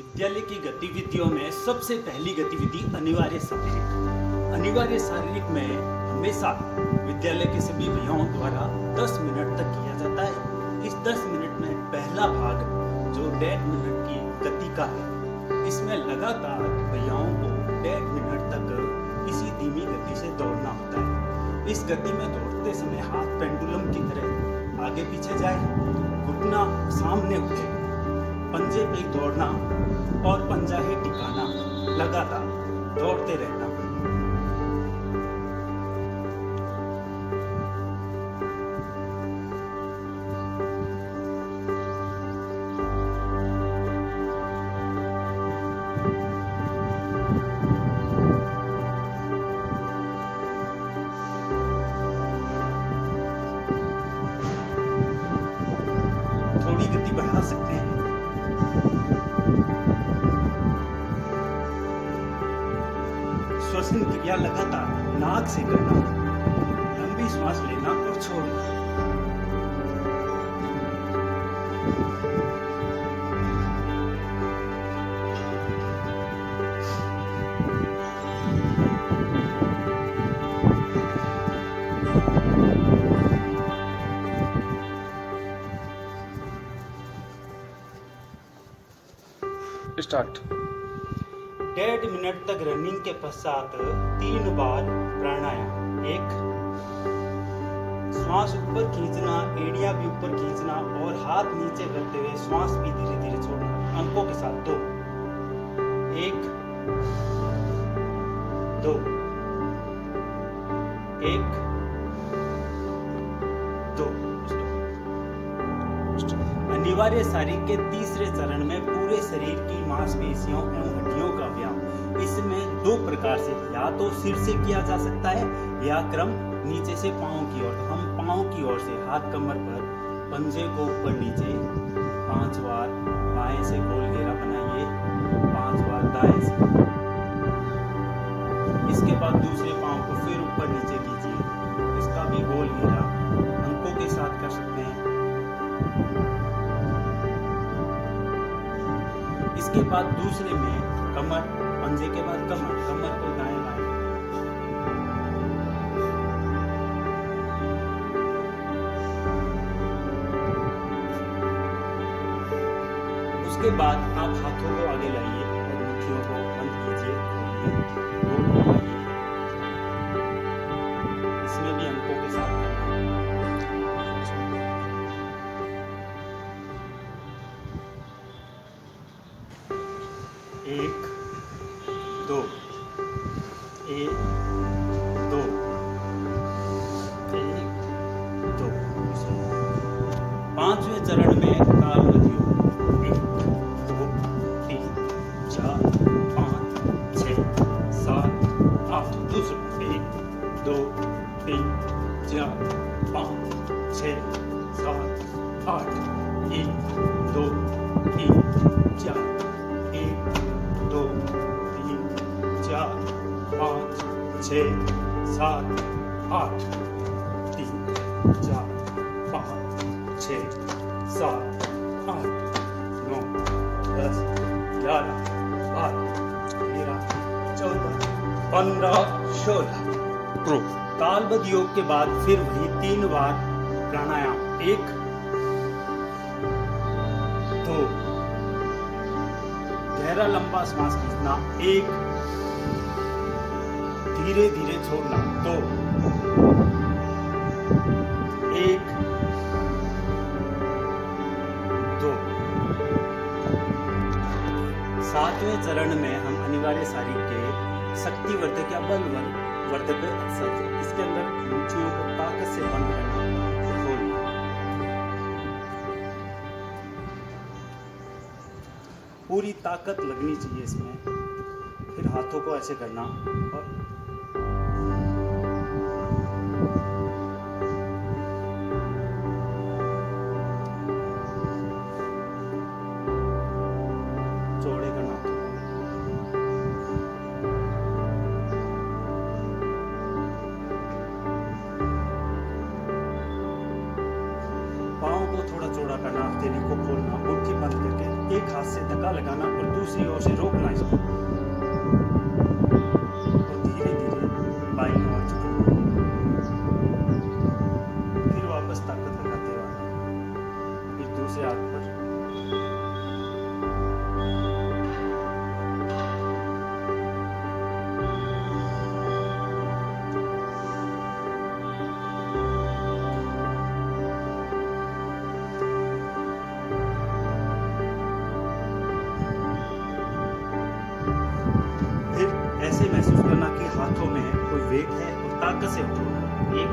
विद्यालय की गतिविधियों में सबसे पहली गतिविधि अनिवार्य शारीरिक। अनिवार्य शारीरिक में हमेशा विद्यालय के सभी भैयाओं द्वारा 10 मिनट तक किया जाता है। इस 10 मिनट में पहला भाग जो 1.5 मिनट की गति का है, इसमें लगातार भैयाओं को 1.5 मिनट तक किसी धीमी गति से दौड़ना होता है। इस गति में दौड़ते समय हाथ पेंडुलम की तरह आगे पीछे जाए, घुटना सामने उठे, पंजे पे दौड़ना और पंजा ही टिकाना, लगातार दौड़ते रहना। थोड़ी गति बढ़ा सकते हैं। श्वसन क्रिया लगातार नाक से करना, लंबी श्वास लेना और छोड़ना। स्टार्ट। 1.5 मिनट तक रनिंग के पश्चात 3 बार प्राणायाम। 1, श्वास ऊपर खींचना, एड़ियां भी ऊपर खींचना और हाथ नीचे करते हुए श्वास भी धीरे धीरे छोड़ना। अंकों के साथ 2, 1, 2, 1, 2। अनिवार्य शारीरिक के तीसरे चरण में पूरे शरीर की मांसपेशियों एवं हड्डियों का व्यायाम। इसमें 2 प्रकार से, या तो सिर से किया जा सकता है या क्रम नीचे से पांव की ओर। हम पांव की ओर से हाथ कमर पर, पंजे को ऊपर नीचे 5 बार बाएं से गोल घेरा बनाइए, 5 बार दाएं से। इसके बाद दूसरे पांव को फिर ऊपर नीचे कीजिए, इसका भी गोल घेरा अंकों के साथ कर सकते हैं। इसके बाद दूसरे में कमर, पंजे के बाद कमर, कमर को दाएं बाएं। उसके बाद आप हाथों को आगे लाइए और मुट्ठियों को बंद कीजिए, गोल घुमाइए। इसमें भी अंकों के साथ करना है। 1, 2, 1, 2, 1, 2। 5वें चरण में ताल बधियो। 1, 2, 3, 4, 5, 6, 7, 8। दूसरा 1, 2, 3, 4, 5, 6, 7, 8। 1, 2, 3, 4, 1, 2, 3, 4, 5, 6, 7, 8। 3, 4, 5, 6, 7, 8, 9, 10, 11, 12, 13, 14, 15, 16। तालबद्ध योग के बाद फिर वही 3 बार प्राणायाम। 1, 2, गहरा लंबा श्वास खींचना, 1, धीरे धीरे छोड़ना, 2, 1, 2। 7वें चरण में हम अनिवार्य शारीरिक के शक्तिवर्धक या बलवर्धक एक्सरसाइज। इसके अंदर मुट्ठियों को ताकत से बंद करना, खोलना। पूरी ताकत लगनी चाहिए इसमें। फिर हाथों को ऐसे करना और चौड़े करना। पाँव को थोड़ा चौड़ा करना, हथेली को खोलना, मुट्ठी बंद करके एक हाथ से धक्का लगाना और दूसरी ओर से रोकना इसको, और धीरे धीरे बाईं ओर झुकना, फिर वापस ताकत लगाते हुए आना, फिर दूसरे हाथ पर ऐसे महसूस करना कि हाथों में कोई वेट है और ताकत से उठाना। 1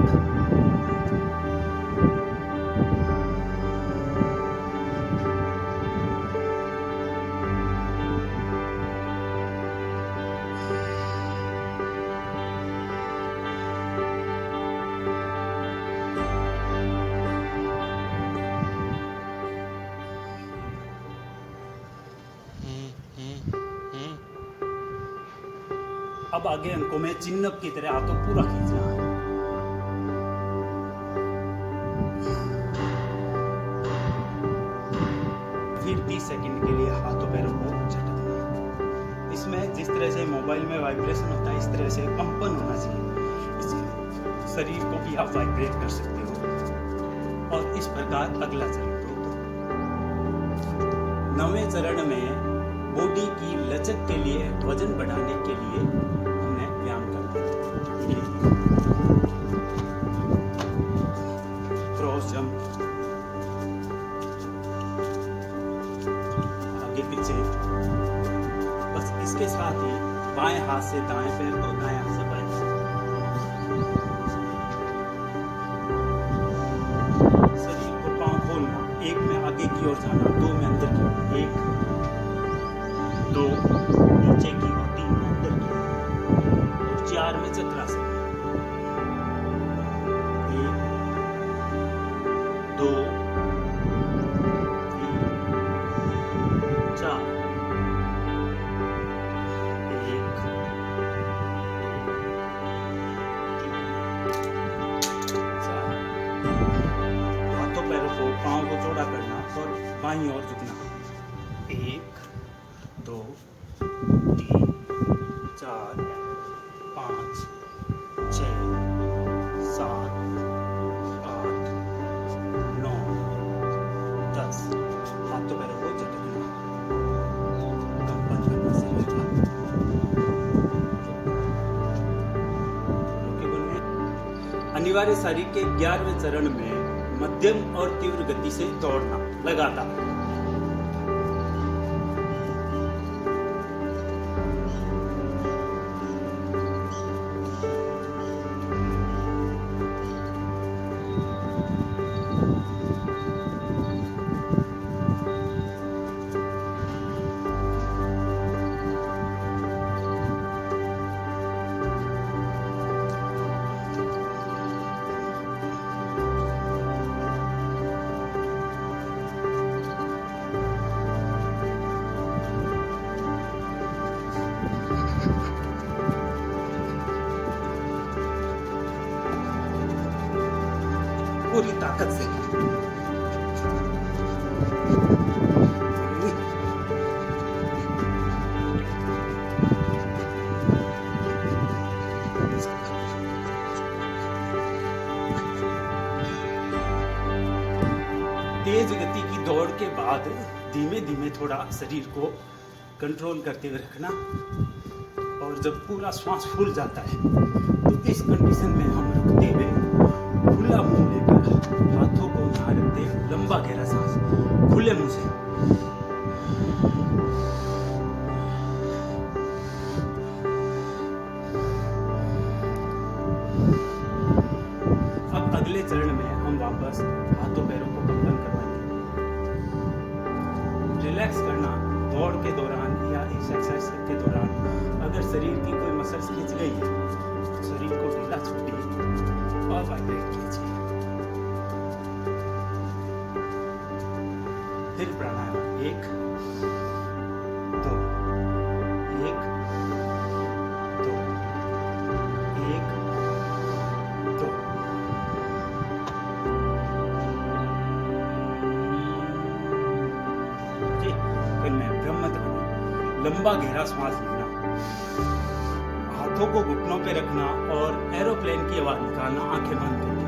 अब आगे अंकों में चिन्ह की तरह हाथों पूरा खींचना है। फिर 30 सेकंड के लिए हाथों पैरों को झटकना। इसमें जिस तरह से मोबाइल में वाइब्रेशन होता है, इस तरह से कंपन होना चाहिए। इसलिए शरीर को भी आप वाइब्रेट कर सकते हो। और इस प्रकार अगला चरण को 9वें चरण में बॉडी की लचक के लिए, वजन बढ़ाने के लिए हमें व्यायाम करते हैं। क्रॉस जंप, आगे पीछे, बस इसके साथ ही बाएं हाथ से दाएं पैर और दाएं हाथ से बाएं पैर। शरीर को पांव खोलना, 1 में आगे की ओर जाना, 2 में अंदर की ओर, 1 2 नीचे की ओर, 3 में अंदर की ओर, और 4 में चक्रासन। 1 2 3 4 1 2 4। हाथों पैरों को, पाँव को चौड़ा करना और बाईं ओर झुकना। 1 2 3 4 5 6 7 8 9 10। हाथों पैरों को झटकना, कंपन करना शरीर का। अनिवार्य शरीर के 11वें चरण में मध्यम और तीव्र गति से दौड़ना लगातार। पूरी ताकत से। तेज गति की दौड़ के बाद धीमे धीमे थोड़ा शरीर को कंट्रोल करते हुए रखना, और जब पूरा श्वास फूल जाता है तो इस कंडीशन में हम रुकते हुए खुला मुंह लेकर हाथों को यहाँ रखते हुए लंबा गहरा सांस खुले मुंह से अब अगले चरण में हम वापस हाथों पैरों को कंपन करवाएंगे। रिलैक्स करना, दौड़ के दौरान या एक्सरसाइज के दौरान अगर शरीर की कोई मसल्स खींच गई है तो शरीर को ढीला छोड़िए और वाइब्रेट कीजिए। फिर प्राणायाम 1 2 1 2 1 2। लंबा गहरा सांस लेना, हाथों को घुटनों पे रखना और एरोप्लेन की आवाज निकालना आंखें बंद करके।